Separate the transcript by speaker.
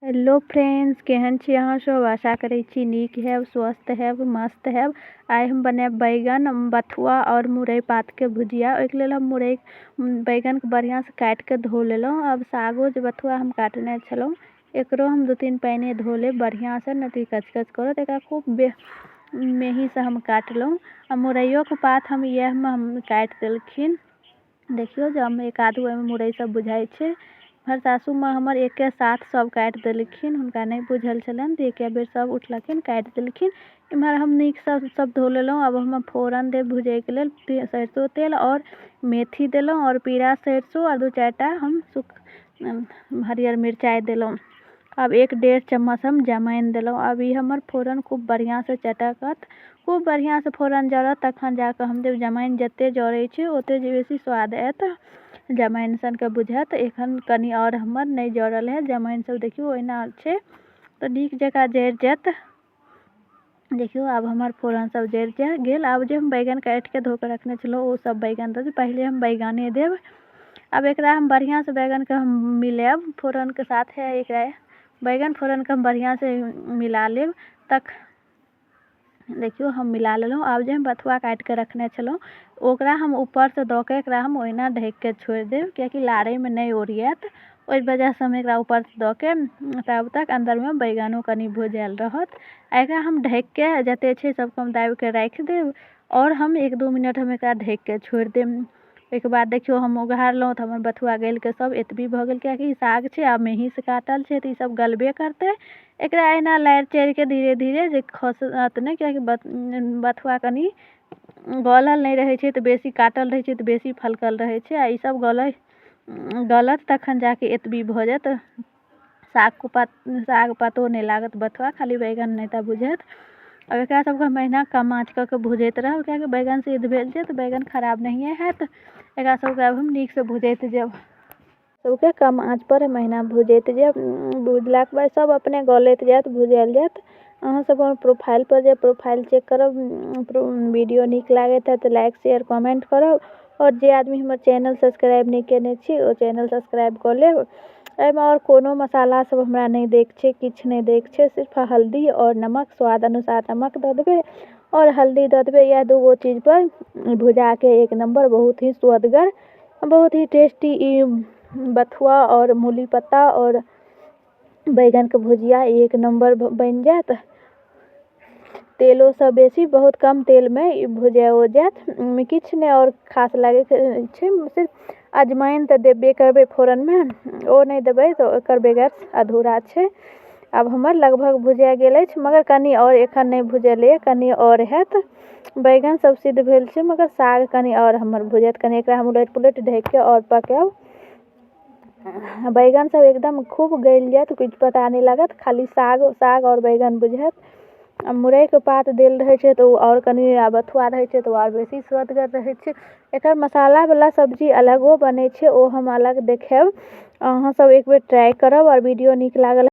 Speaker 1: Hello friends, केहन छी अहाँ सब। आशा करै छी नीक हैब, स्वस्थ हैब, मस्त हैब। आइ हम बनाएब बैगन, बथुआ और मुरई पात के भुजिया। ओहिके लेल हम बैगन के बढ़िया से काट के धो लेलहुँ। अब सागो जे बथुआ हम काटने छलहुँ एकरो हम 2-3 पाइने धो लेब बढ़िया से, नहीं तो कच करत। एकरा खूब मेही से हम काटलहुँ। आ मुरइयो के पात हम यह में हम काट देलखिन। देखियो जे हम एक आधू मुरई सब बुझाइ छै। हमर सासू माँ हमर एके साथ सब काट देलखिन, हुनका नहीं बुझल छलन तो एके बेर सब उठलखिन काट देलखिन। इम्हर हम नीक सब धो लेलहुँ। अब हम फोरन देव भुजै के लेल सरसों तेल और मेथी देलहुँ और पीरा सरसों और 2-4 टा हम हरियर मिरचाई देलहुँ। अब 1-1.5 चम्मच हम जमाइन देलहुँ। अब ये हमर फोरन खूब बढ़िया से चटकत, खूब बढ़िया से फोरन जरत, तखन जाके हम देव जमाइन। जते जरै छै ओते बेसी स्वाद आयत, जमाइन सन के बुझत। एखन कनी और हमर नहीं जरल है जमाइन सब, देखियो ओहिना छै तो नीक जकाँ जरि जायत। देखियो अब हमर फोरन सब जरि गेल। अब जे हम बैगन काट के धो के रखने छलहुँ वो सब बैगन दे पहले हम बैगने देव। अब एकरा हम बढ़िया से बैगन के हम मिलाएब फोरन के साथ है। एकरा बैगन फोरन के हम बढ़िया से मिला लेब तक। देखियो हम मिला लेलहुँ। अब जे हम बथुआ काट के रखने छलहुँ ओकरा हम ऊपर से दऽ के एकरा हम ओहिना ढक के छोड़ देब, कियाकि लारे में नहीं ओरियात। ओहि वजह से हम एकरा ऊपर से दऽ के तब तक अंदर में बैगनो कनी भुजायल रहत। एकरा हम ढक के जते छै सबके हम दाबि के राखि देब और हम 1-2 मिनट हम एकरा ढक के छोड़ देब। ओहिके बाद देखियो हम उघारलहुँ तो हमर बथुआ गल के सब एतबी भऽ गेल, कियाकि साग छै आ मेही से काटल छै तो ई सब गलबे करते। एकरा एना लारि चारि के धीरे धीरे जे खसत नहीं, कियाकि बथुआ कनी गलल नहीं रहे छै तो बेसी काटल रहे छै तो बेसी फलकल रहे छै। आ ई सब गलत तखन जाके एतबी भऽ जायत। साग पतो नहीं लागत बथुआ, खाली बैगन नहीं ता बुझत। अब एकरा सबके हम अहिना कम आँच कऽ के भुजैत रहब, कियाकि बैगन सिद्ध भेल छै तो बैगन खराब नहीं हैत। एकरा सबके अब हम नीक से भुजैत जाब, सबके कम आँच पर महीना भुजैत जाब। भुजलाक बाद सब अपने गलैत जायत, भुजायल जायत। अहाँ सब प्रोफाइल पर जे प्रोफाइल चेक करब, वीडियो नीक लागत है तो लाइक शेयर कमेंट करब। और जे आदमी हमर चैनल सब्सक्राइब नहीं केने छी ओ चैनल सब्सक्राइब कर लेब। एहिमे और कोनो मसाला सब हमरा नहीं देख छै, किछ नहीं देख छै, सिर्फ हल्दी और नमक, स्वाद अनुसार नमक दऽ देबै और हल्दी दऽ देबै। यह 2 गो चीज पर भुजा के एक नंबर बहुत ही स्वादगर, बहुत ही टेस्टी ई बथुआ और मूली पत्ता और बैगन के भुजिया एक नंबर बन जात। तेलो से बेसी बहुत कम तेल में भुजाओ जात, किछ नहीं और खास लागे छै। सिर्फ अजवाइन तो देबे करबे फोरन में, ओ नहीं देबै तो एकर बगैर अधूरा छै। अब हमर लगभग भुजा गेल अछि, मगर कनी और एखन नहीं भुजल है, कनी और हैत। बैगन सब सिद्ध भेल छै, मगर साग कनी और हमर भुजत। कनी एकरा हम उलट पुलट ढक के और पकाएब। बैगन सब एकदम खूब गल जात, कुछ पता नहीं लागत, खाली साग और बैगन बुझत। अब मुरई के पात देल रहे छै तो और कनी बथुआ रहे छै तो और बेसी स्वादगर रहे छै। एकर मसाला वाला सब्जी अलगो बने छै, ओ हम अलग देखाएब। अहाँ सब एक बेर ट्राई करब और वीडियो नीक लागल